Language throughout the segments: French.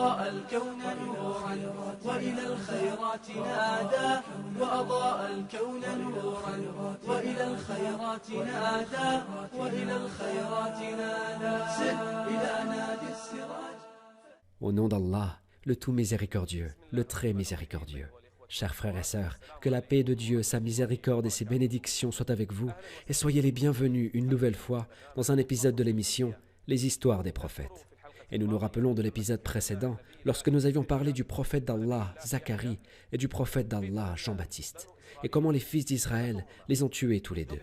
أضاء الكون نورا وإلى الخيرات نادى وأضاء الكون نورا وإلى الخيرات نادى وإلى الخيرات نادى سر إلى نادي السراج. Au nom d'Allah, le tout miséricordieux, le très miséricordieux. Chers frères et sœurs, que la paix de Dieu, sa miséricorde et ses bénédictions soient avec vous et soyez les bienvenus une nouvelle fois dans un épisode de l'émission Les histoires des prophètes. Et nous nous rappelons de l'épisode précédent lorsque nous avions parlé du prophète d'Allah, Zacharie, et du prophète d'Allah, Jean-Baptiste, et comment les fils d'Israël les ont tués tous les deux.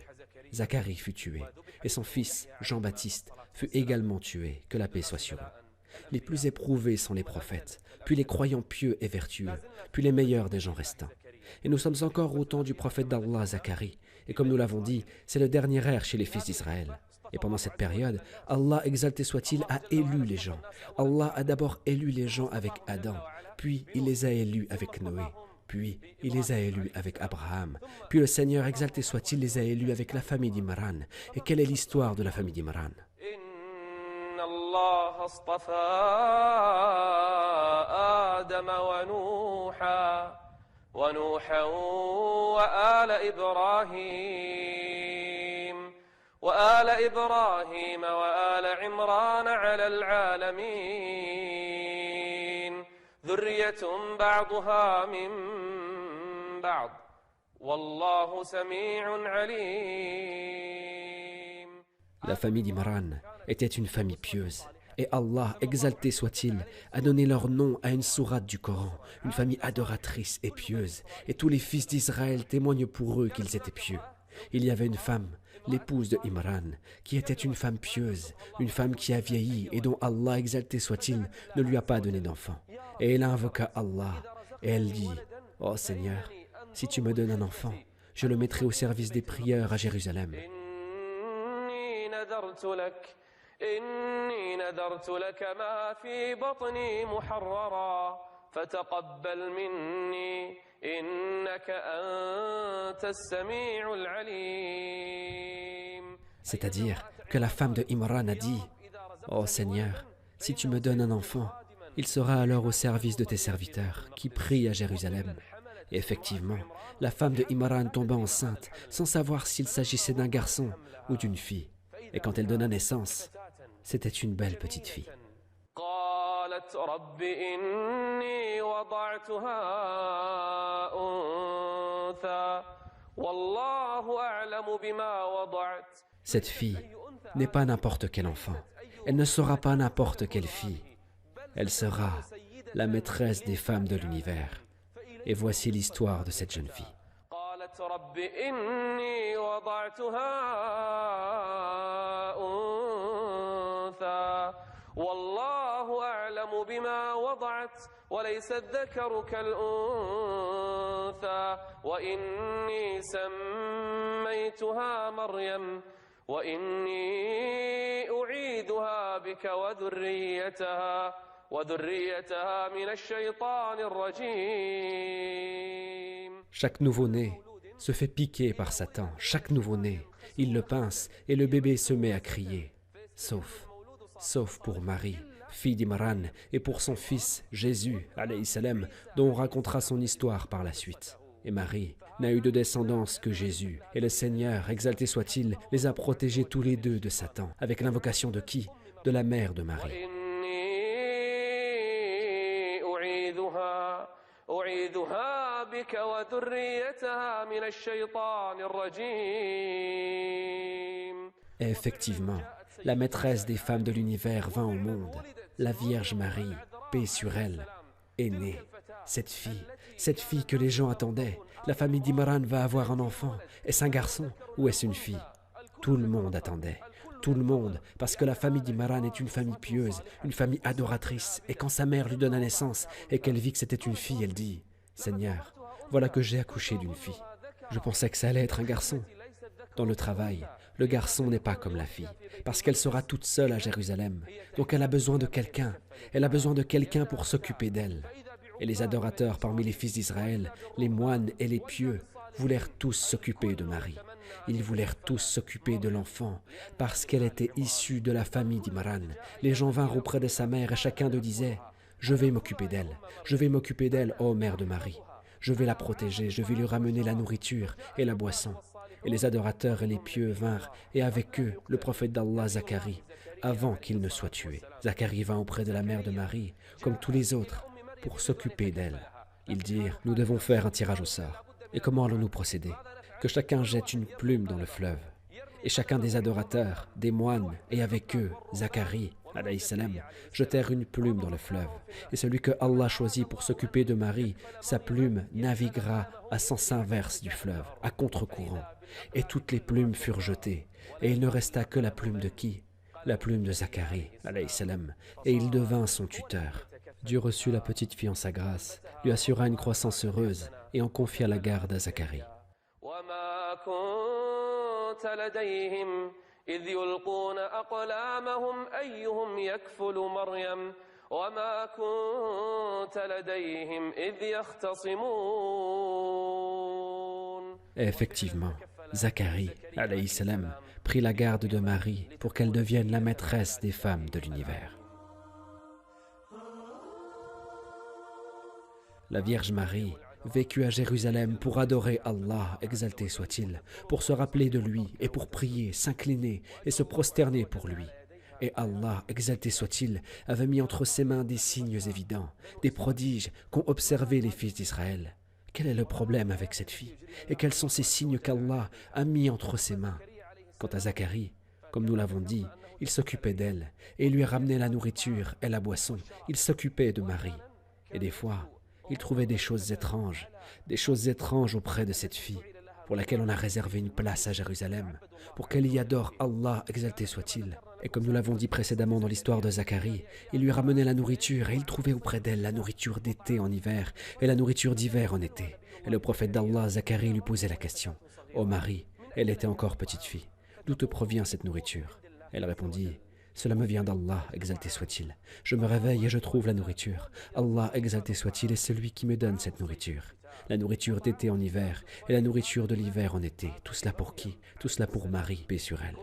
Zacharie fut tué, et son fils, Jean-Baptiste, fut également tué, que la paix soit sur eux. Les plus éprouvés sont les prophètes, puis les croyants pieux et vertueux, puis les meilleurs des gens restants. Et nous sommes encore au temps du prophète d'Allah, Zacharie, et comme nous l'avons dit, c'est le dernier ère chez les fils d'Israël. Et pendant cette période, Allah, exalté soit-il, a élu les gens. Allah a d'abord élu les gens avec Adam, puis il les a élus avec Noé, puis il les a élus avec Abraham, puis le Seigneur, exalté soit-il, les a élus avec la famille d'Imran. Et quelle est l'histoire de la famille d'Imran? الله اصطفى آدم ونوحا وآل إبراهيم وآل عمران على العالمين ذرية بعضها من بعض والله سميع عليم. La famille d'Imran était une famille pieuse. Et Allah, exalté soit-il, a donné leur nom à une sourate du Coran, une famille adoratrice et pieuse. Et tous les fils d'Israël témoignent pour eux qu'ils étaient pieux. Il y avait une femme, l'épouse de Imran, qui était une femme pieuse, une femme qui a vieilli et dont Allah, exalté soit-il, ne lui a pas donné d'enfant. Et elle invoqua Allah, et elle dit, « Oh Seigneur, si tu me donnes un enfant, je le mettrai au service des prieurs à Jérusalem. » إني نذرت لك ما في بطني محررا فتقبل مني إنك أنت السميع العليم. C'est-à-dire que la femme de Imran a dit, « Oh Seigneur, si tu me donnes un enfant, il sera alors au service de tes serviteurs qui prient à Jérusalem. » Et effectivement, la femme de Imran tomba enceinte sans savoir s'il s'agissait d'un garçon ou d'une fille. Et quand elle donna naissance, c'était une belle petite fille. Cette fille n'est pas n'importe quel enfant. Elle ne sera pas n'importe quelle fille. Elle sera la maîtresse des femmes de l'univers. Et voici l'histoire de cette jeune fille. رب إني وضعتها أنثى والله أعلم بما وضعت وليس الذكر كالأنثى وإني سميتها مريم وإني أعيدها بك وذريتها من الشيطان الرجيم. Chaque nouveau-né se fait piquer par Satan, chaque nouveau-né. Il le pince et le bébé se met à crier. Sauf pour Marie, fille d'Imran, et pour son fils, Jésus, alayhi salam, dont on racontera son histoire par la suite. Et Marie n'a eu de descendance que Jésus. Et le Seigneur, exalté soit-il, les a protégés tous les deux de Satan. Avec l'invocation de qui? De la mère de Marie. أعيذها بك وذريتها من الشيطان الرجيم. Et effectivement, la maîtresse des femmes de l'univers vint au monde. La Vierge Marie, paix sur elle, est née. Cette fille que les gens attendaient. La famille d'Imran va avoir un enfant. Est-ce un garçon ou est-ce une fille? Tout le monde attendait. Tout le monde, parce que la famille d'Imran est une famille pieuse, une famille adoratrice. Et quand sa mère lui donne naissance et qu'elle vit que c'était une fille, elle dit, « Seigneur, voilà que j'ai accouché d'une fille. Je pensais que ça allait être un garçon. » Dans le travail, le garçon n'est pas comme la fille, parce qu'elle sera toute seule à Jérusalem. Donc elle a besoin de quelqu'un. Elle a besoin de quelqu'un pour s'occuper d'elle. Et les adorateurs parmi les fils d'Israël, les moines et les pieux, voulèrent tous s'occuper de Marie. Ils voulèrent tous s'occuper de l'enfant, parce qu'elle était issue de la famille d'Imran. Les gens vinrent auprès de sa mère et chacun d'eux disait, Je vais m'occuper d'elle. Je vais m'occuper d'elle, ô mère de Marie. Je vais la protéger, je vais lui ramener la nourriture et la boisson. Et les adorateurs et les pieux vinrent, et avec eux le prophète d'Allah Zacharie, avant qu'il ne soit tué. Zacharie vint auprès de la mère de Marie, comme tous les autres, pour s'occuper d'elle. Ils dirent, nous devons faire un tirage au sort. Et comment allons-nous procéder? Que chacun jette une plume dans le fleuve. Et chacun des adorateurs, des moines, et avec eux, Zacharie, alayhi salam, jetèrent une plume dans le fleuve. Et celui que Allah choisit pour s'occuper de Marie, sa plume naviguera à sens inverse du fleuve, à contre-courant. Et toutes les plumes furent jetées. Et il ne resta que la plume de qui? La plume de Zacharie, alayhi salam, et il devint son tuteur. Dieu reçut la petite fille en sa grâce, lui assura une croissance heureuse et en confia la garde à Zacharie. كنت لديهم إذ يلقون أقلامهم أيهم يكفل مريم وما كنت لديهم إذ يختصمون. Et effectivement, Zacharie, alayhi salam, prit la garde de Marie pour qu'elle devienne la maîtresse des femmes de l'univers. La Vierge Marie vécut à Jérusalem pour adorer Allah, exalté soit-il, pour se rappeler de lui et pour prier, s'incliner et se prosterner pour lui. Et Allah, exalté soit-il, avait mis entre ses mains des signes évidents, des prodiges qu'ont observés les fils d'Israël. Quel est le problème avec cette fille? Et quels sont ces signes qu'Allah a mis entre ses mains? Quant à Zacharie, comme nous l'avons dit, il s'occupait d'elle et lui ramenait la nourriture et la boisson. Il s'occupait de Marie. Et des fois, il trouvait des choses étranges auprès de cette fille, pour laquelle on a réservé une place à Jérusalem, pour qu'elle y adore Allah, exalté soit-il. Et comme nous l'avons dit précédemment dans l'histoire de Zacharie, il lui ramenait la nourriture et il trouvait auprès d'elle la nourriture d'été en hiver et la nourriture d'hiver en été. Et le prophète d'Allah, Zacharie, lui posait la question, « Ô Marie, elle était encore petite fille, d'où te provient cette nourriture ?» Elle répondit, « Cela me vient d'Allah, exalté soit-il. Je me réveille et je trouve la nourriture. Allah, exalté soit-il, est celui qui me donne cette nourriture. La nourriture d'été en hiver et la nourriture de l'hiver en été. Tout cela pour qui? Tout cela pour Marie, paix sur elle. »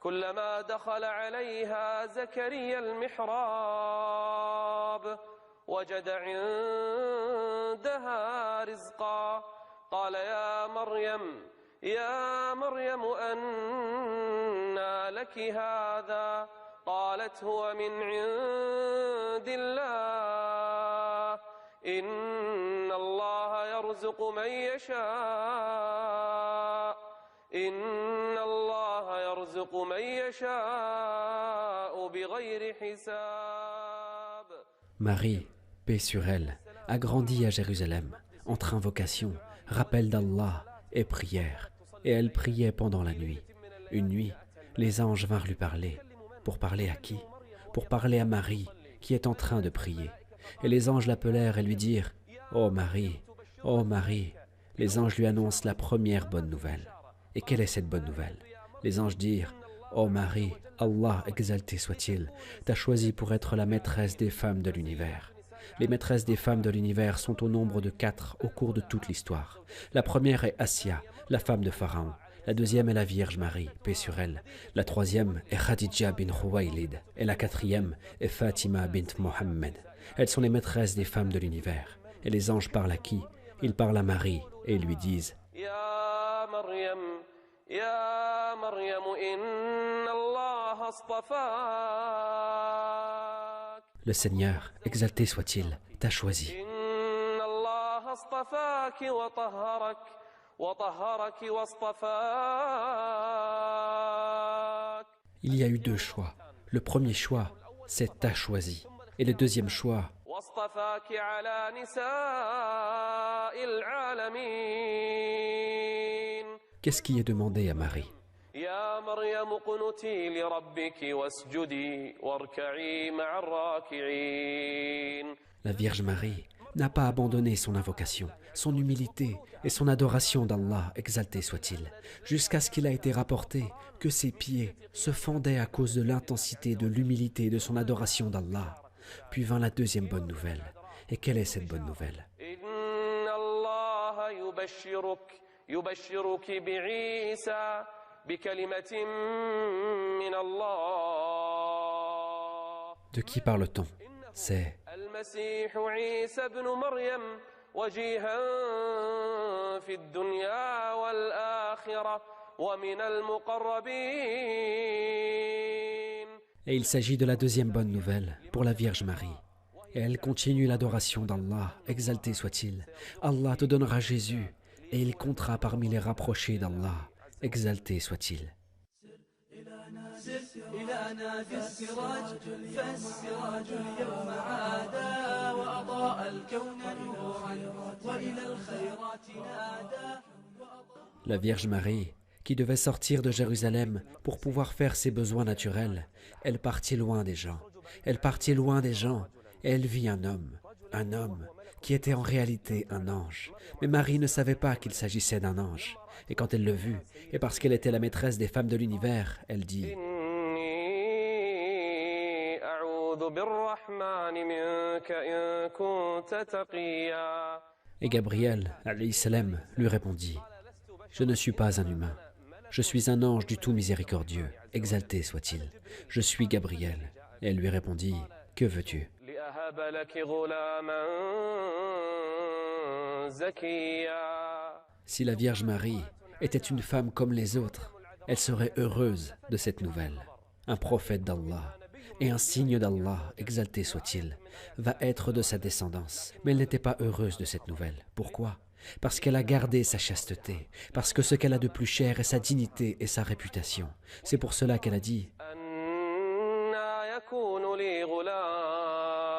كلما دخل عليها زكريا المحراب وجد عندها رزقا قال يا مريم أنى لك هذا قالت هو من عند الله إن الله يرزق من يشاء إن الله يرزق من يشاء بغير حساب. Marie, paix sur elle, a grandi à Jérusalem, entre invocation, rappel d'Allah et prière. Et elle priait pendant la nuit. Une nuit, les anges vinrent lui parler. Pour parler à qui? Pour parler à Marie, qui est en train de prier. Et les anges l'appelèrent et lui dirent, « Ô Marie, ô Marie !» Les anges lui annoncent la première bonne nouvelle. Et quelle est cette bonne nouvelle? Les anges dirent, « Ô Marie, Allah, exalté soit-il, t'a choisi pour être la maîtresse des femmes de l'univers. » Les maîtresses des femmes de l'univers sont au nombre de 4 au cours de toute l'histoire. La première est Assia, la femme de Pharaon. La deuxième est la Vierge Marie, paix sur elle. La troisième est Khadija bin Khuwaylid. Et la quatrième est Fatima bint Mohammed. Elles sont les maîtresses des femmes de l'univers. Et les anges parlent à qui? Ils parlent à Marie et ils lui disent, يا مريم إن الله اصطفاك. Le Seigneur, exalté soit-il, t'a choisi. إن الله اصطفاك وطهرك واصطفاك. Il y a eu 2 choix. Le premier choix, c'est t'a choisi. Et le deuxième choix, واصطفاك على نساء العالمين. qu'est-ce qui est demandé à Marie? يا مريم اقنتي لربك واسجدي واركعي مع الراكعين. La Vierge Marie n'a pas abandonné son invocation, son humilité et son adoration d'Allah, exalté soit-il, jusqu'à ce qu'il a été rapporté que ses pieds se fendaient à cause de l'intensité de l'humilité de son adoration d'Allah. Puis vint la deuxième bonne nouvelle. Et quelle est cette bonne nouvelle? إن الله يبشرك بعيسى بكلمة من الله De qui parle-t-on? C'est المسيح عيسى ابن مريم وجيها في الدنيا والآخرة ومن المقربين. Et il s'agit de la deuxième bonne nouvelle pour la Vierge Marie. Et elle continue l'adoration d'Allah, exalté soit-il. Allah te donnera Jésus, et il comptera parmi les rapprochés d'Allah, exalté soit-il. إلى نادي السراج فالسراج اليوم عادا وأضاء الكون نورا وإلى الخيرات نادى. La Vierge Marie, qui devait sortir de Jérusalem pour pouvoir faire ses besoins naturels, elle partit loin des gens. Elle partit loin des gens, et elle vit un homme qui était en réalité un ange. Mais Marie ne savait pas qu'il s'agissait d'un ange. Et quand elle le vit, et parce qu'elle était la maîtresse des femmes de l'univers, elle dit إني أعوذ بالرحمن منك إن كنت تقيا. Et Gabriel, alayhi salam, lui répondit « Je ne suis pas un humain. Je suis un ange du tout miséricordieux, exalté soit-il. Je suis Gabriel. » Et elle lui répondit « Que veux-tu » لأهب لك غلاما زكيا. Si la Vierge Marie était une femme comme les autres, elle serait heureuse de cette nouvelle. Un prophète d'Allah et un signe d'Allah, exalté soit-il, va être de sa descendance. Mais elle n'était pas heureuse de cette nouvelle. Pourquoi? Parce qu'elle a gardé sa chasteté, parce que ce qu'elle a de plus cher est sa dignité et sa réputation. C'est pour cela qu'elle a dit أنى يكون لي غلام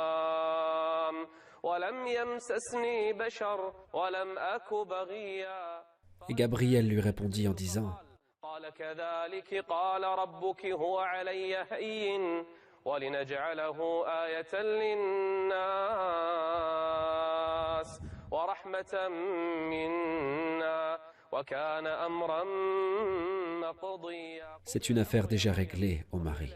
ولم يمسسني بشر ولم أك بغيا. Et Gabriel lui répondit en disant قال كذلك قال ربك هو علي هين ولنجعله آية للناس ورحمة منا وكان أمرا مقضيا. C'est une affaire déjà réglée, ô Marie.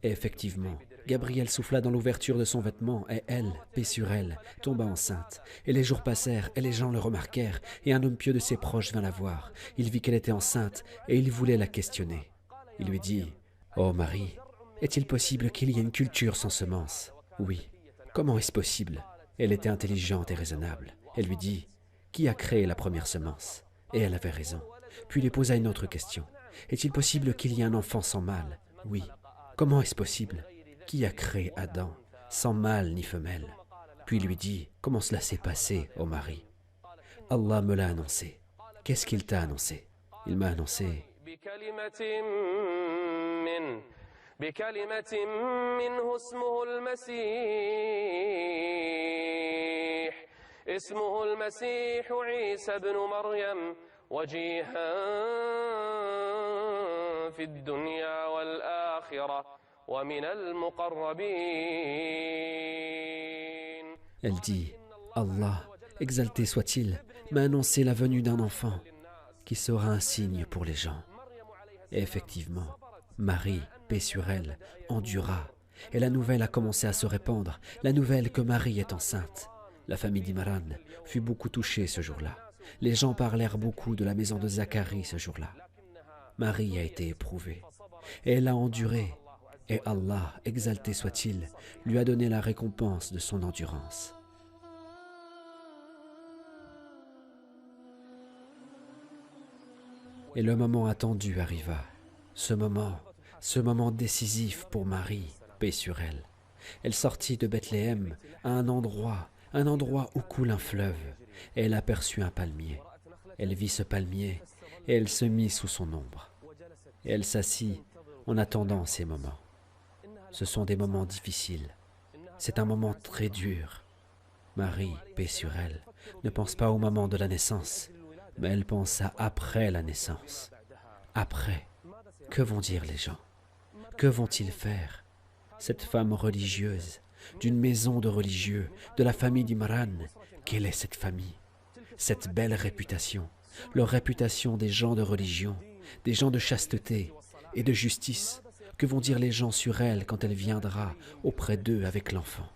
Et effectivement, Gabriel souffla dans l'ouverture de son vêtement et elle, paix sur elle, tomba enceinte. Et les jours passèrent et les gens le remarquèrent et un homme pieux de ses proches vint la voir. Il vit qu'elle était enceinte et il voulait la questionner. Il lui dit « Ô Marie, est-il possible qu'il y ait une culture sans semence ?» « Oui. Comment est-ce possible ?» Elle était intelligente et raisonnable. Elle lui dit « Qui a créé la première semence ?» Et elle avait raison. Puis il lui posa une autre question. « Est-il possible qu'il y ait un enfant sans mâle ?» « Oui. Comment est-ce possible? Qui a créé Adam, sans mâle ni femelle ?» Puis il lui dit « Comment cela s'est passé, ô Marie ?» « Allah me l'a annoncé. » « Qu'est-ce qu'il t'a annoncé ?» Il m'a annoncé بكلمة منه اسمه المسيح عيسى بن مريم وجيها في الدنيا والآخرة ومن المقربين. Elle dit « Allah, exalté soit-il, m'a annoncé la venue d'un enfant qui sera un signe pour les gens. » Et effectivement, Marie, paix sur elle, endura. Et la nouvelle a commencé à se répandre, la nouvelle que Marie est enceinte. La famille d'Imran fut beaucoup touchée ce jour-là. Les gens parlèrent beaucoup de la maison de Zacharie ce jour-là. Marie a été éprouvée. Et elle a enduré. Et Allah, exalté soit-il, lui a donné la récompense de son endurance. Et le moment attendu arriva. Ce moment décisif pour Marie, paix sur elle. Elle sortit de Bethléem à un endroit où coule un fleuve, et elle aperçut un palmier. Elle vit ce palmier, et elle se mit sous son ombre. Et elle s'assit en attendant ces moments. Ce sont des moments difficiles. C'est un moment très dur. Marie, paix sur elle, ne pense pas au moment de la naissance, mais elle pense à après la naissance. Après, que vont dire les gens? Que vont-ils faire? Cette femme religieuse, d'une maison de religieux, de la famille d'Imran, quelle est cette famille? Cette belle réputation, leur réputation des gens de religion, des gens de chasteté et de justice. Que vont dire les gens sur elle quand elle viendra auprès d'eux avec l'enfant?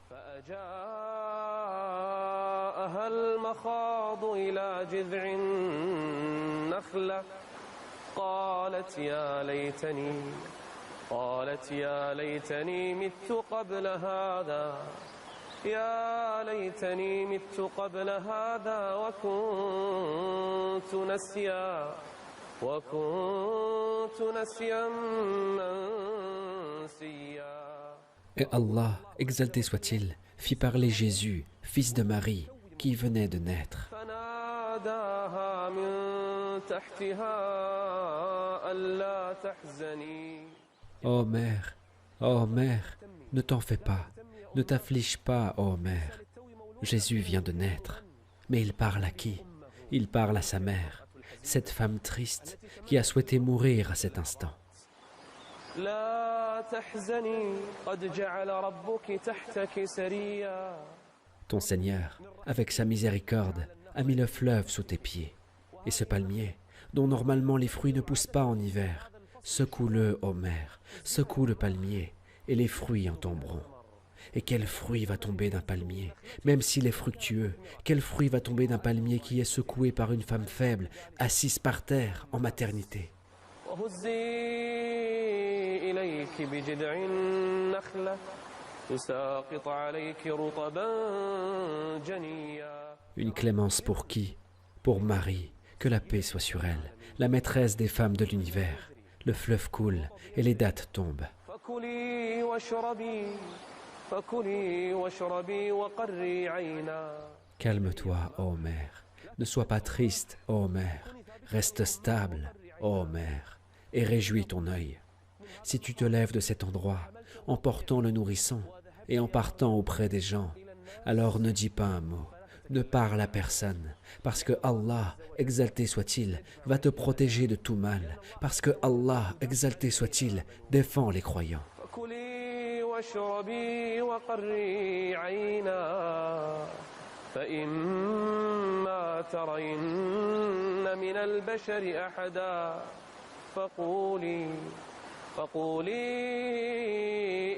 قالت يا ليتني مت قبل هذا يا ليتني مت قبل هذا وكنت نسيا منسيا. Et Allah, exalté soit-il, fit parler Jésus, fils de Marie, qui venait de naître. فناداها من تحتها ألا تحزني. Ô mère, ne t'en fais pas, ne t'afflige pas, ô mère. Jésus vient de naître, mais il parle à qui? Il parle à sa mère, cette femme triste qui a souhaité mourir à cet instant. لا تحزني قد جعل ربك تحتك سريا. Ton Seigneur, avec sa miséricorde, a mis le fleuve sous tes pieds. Et ce palmier, dont normalement les fruits ne poussent pas en hiver, secoue-le, ô mère, secoue le palmier, et les fruits en tomberont. Et quel fruit va tomber d'un palmier, même s'il est fructueux? Quel fruit va tomber d'un palmier qui est secoué par une femme faible, assise par terre, en maternité? وهزي إليك بجذع النخلة تساقط عليك رطبا جنيا. Une clémence pour qui? Pour Marie, que la paix soit sur elle, la maîtresse des femmes de l'univers. Le fleuve coule et les dattes tombent. فكلي واشربي وقري عينا. Calme-toi, ô mère. Ne sois pas triste, ô mère. Reste stable, ô mère, et réjouis ton œil. Si tu te lèves de cet endroit, en portant le nourrisson et en partant auprès des gens, alors ne dis pas un mot, ne parle à personne, parce que Allah, exalté soit-il, va te protéger de tout mal, parce que Allah, exalté soit-il, défend les croyants. فكلي واشربي وقري عينا فإما ترين من البشر أحدا فقولي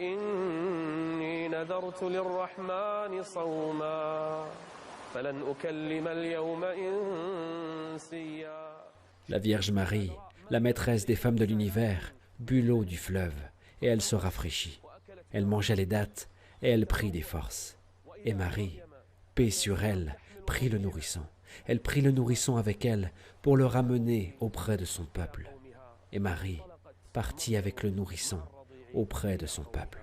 إني نذرت للرحمن صوما فلن أكلم اليوم إنسيا. La Vierge Marie, la maîtresse des femmes de l'univers, but l'eau du fleuve, et elle se rafraîchit. Elle mangeait les dattes, et elle prit des forces. Et Marie, paix sur elle, prit le nourrisson. Elle prit le nourrisson avec elle pour le ramener auprès de son peuple. Et Marie partit avec le nourrisson auprès de son peuple.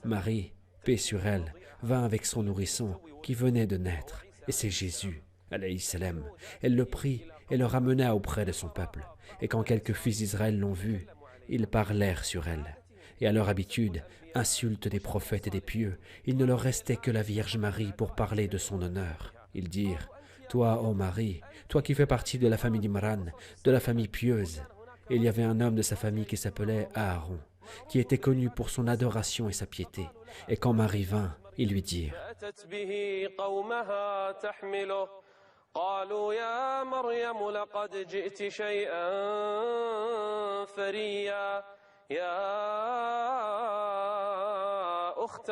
Marie, paix sur elle, vint avec son nourrisson qui venait de naître, et c'est Jésus, alayhi salam. Elle le prit et le ramena auprès de son peuple. Et quand quelques fils d'Israël l'ont vu, ils parlèrent sur elle. Et à leur habitude, insulte des prophètes et des pieux, il ne leur restait que la Vierge Marie pour parler de son honneur. Ils dirent, « Toi, ô Marie, toi qui fais partie de la famille d'Imran, de la famille pieuse. » Et il y avait un homme de sa famille qui s'appelait Aaron, qui était connu pour son adoration et sa piété. Et quand Marie vint, ils lui dirent, قالوا يا مريم لقد جئت شيئا فريا يا أخت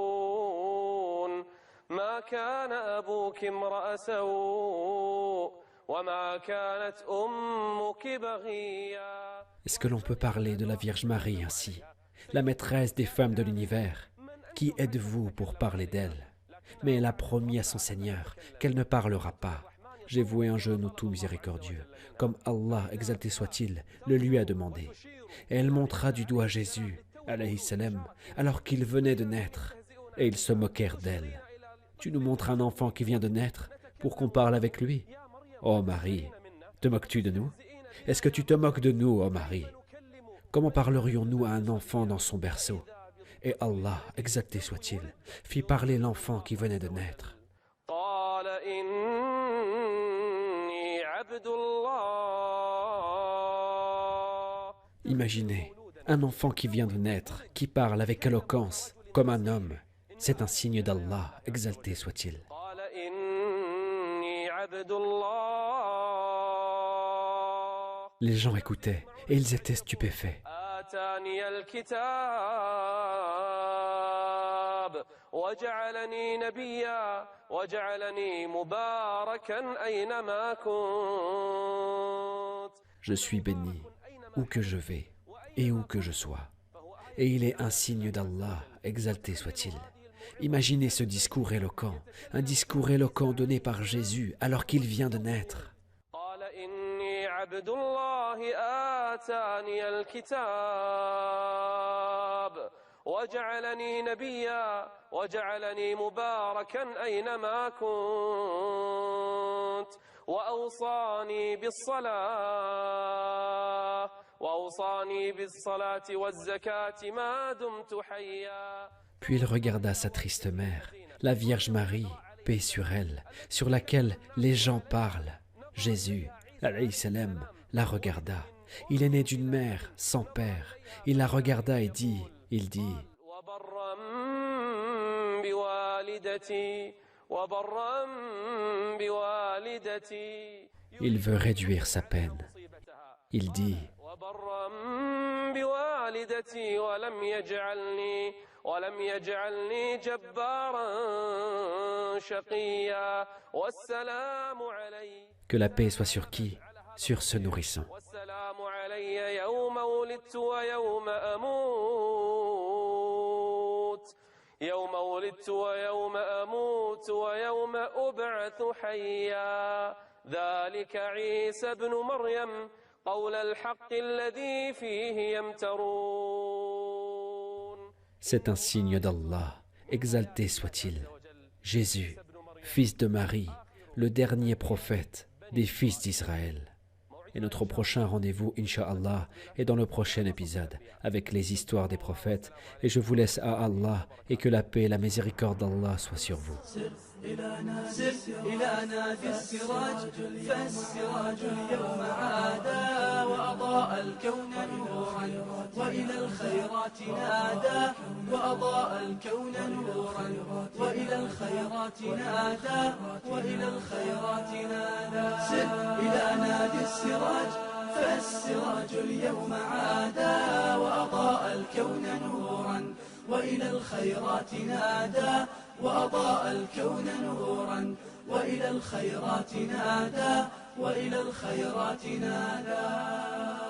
هارون ما كان أبوك امرأ سوء وما كانت أمك بغيا. Est-ce que l'on peut parler de la Vierge Marie ainsi, la maîtresse des femmes de l'univers? Qui êtes-vous pour parler d'elle? Mais elle a promis à son Seigneur qu'elle ne parlera pas. J'ai voué un genou tout miséricordieux, comme Allah, exalté soit-il, le lui a demandé. Et elle montra du doigt Jésus, alayhi salam, alors qu'il venait de naître, et ils se moquèrent d'elle. Tu nous montres un enfant qui vient de naître pour qu'on parle avec lui? Ô Marie, te moques-tu de nous? Est-ce que tu te moques de nous, ô Marie? Comment parlerions-nous à un enfant dans son berceau? Et Allah, exalté soit-il, fit parler l'enfant qui venait de naître. Imaginez, un enfant qui vient de naître, qui parle avec éloquence, comme un homme. C'est un signe d'Allah, exalté soit-il. Les gens écoutaient et ils étaient stupéfaits. وجعلني نبيا وجعلني مباركا أينما كنت. Je suis béni. où que je vais et où que je sois. Et il est un signe d'Allah, exalté soit-il. Imaginez ce discours éloquent, un discours éloquent donné par Jésus alors qu'il vient de naître. قال إني عبد الله آتاني الكتاب وجعلني نبيا وجعلني مباركا أينما كنت وأوصاني بالصلاة والزكاة ما دمت حيا. Puis il regarda sa triste mère, la Vierge Marie, paix sur elle, sur laquelle les gens parlent. Jésus, alayhi salam, la regarda. Il est né d'une mère sans père. Il la regarda et dit, il dit, il veut réduire sa peine. Il dit, ولم يجعلني جبارا شقيا والسلام علي. Que la paix soit sur qui? Sur ce nourrisson. والسلام علي يوم ولدت ويوم أموت يوم ولدت ويوم أموت ويوم أبعث حيا ذلك عيسى ابن مريم قول الحق الذي فيه يمترون. C'est un signe d'Allah, exalté soit-il. Jésus, fils de Marie, le dernier prophète des fils d'Israël. Et notre prochain rendez-vous, Inch'Allah, est dans le prochain épisode, avec les histoires des prophètes. Et je vous laisse à Allah, et que la paix et la miséricorde d'Allah soient sur vous. إلى نادي السراج فالسراج اليوم عادا وأضاء الكون نورا وإلى الخيرات نادى وأضاء الكون نورا وإلى الخيرات نادى وإلى الخيرات نادى سر إلى نادي السراج فالسراج اليوم عادا وأضاء الكون نورا وإلى الخيرات نادى وأضاء الكون نورا وإلى الخيرات نادى وإلى الخيرات نادى.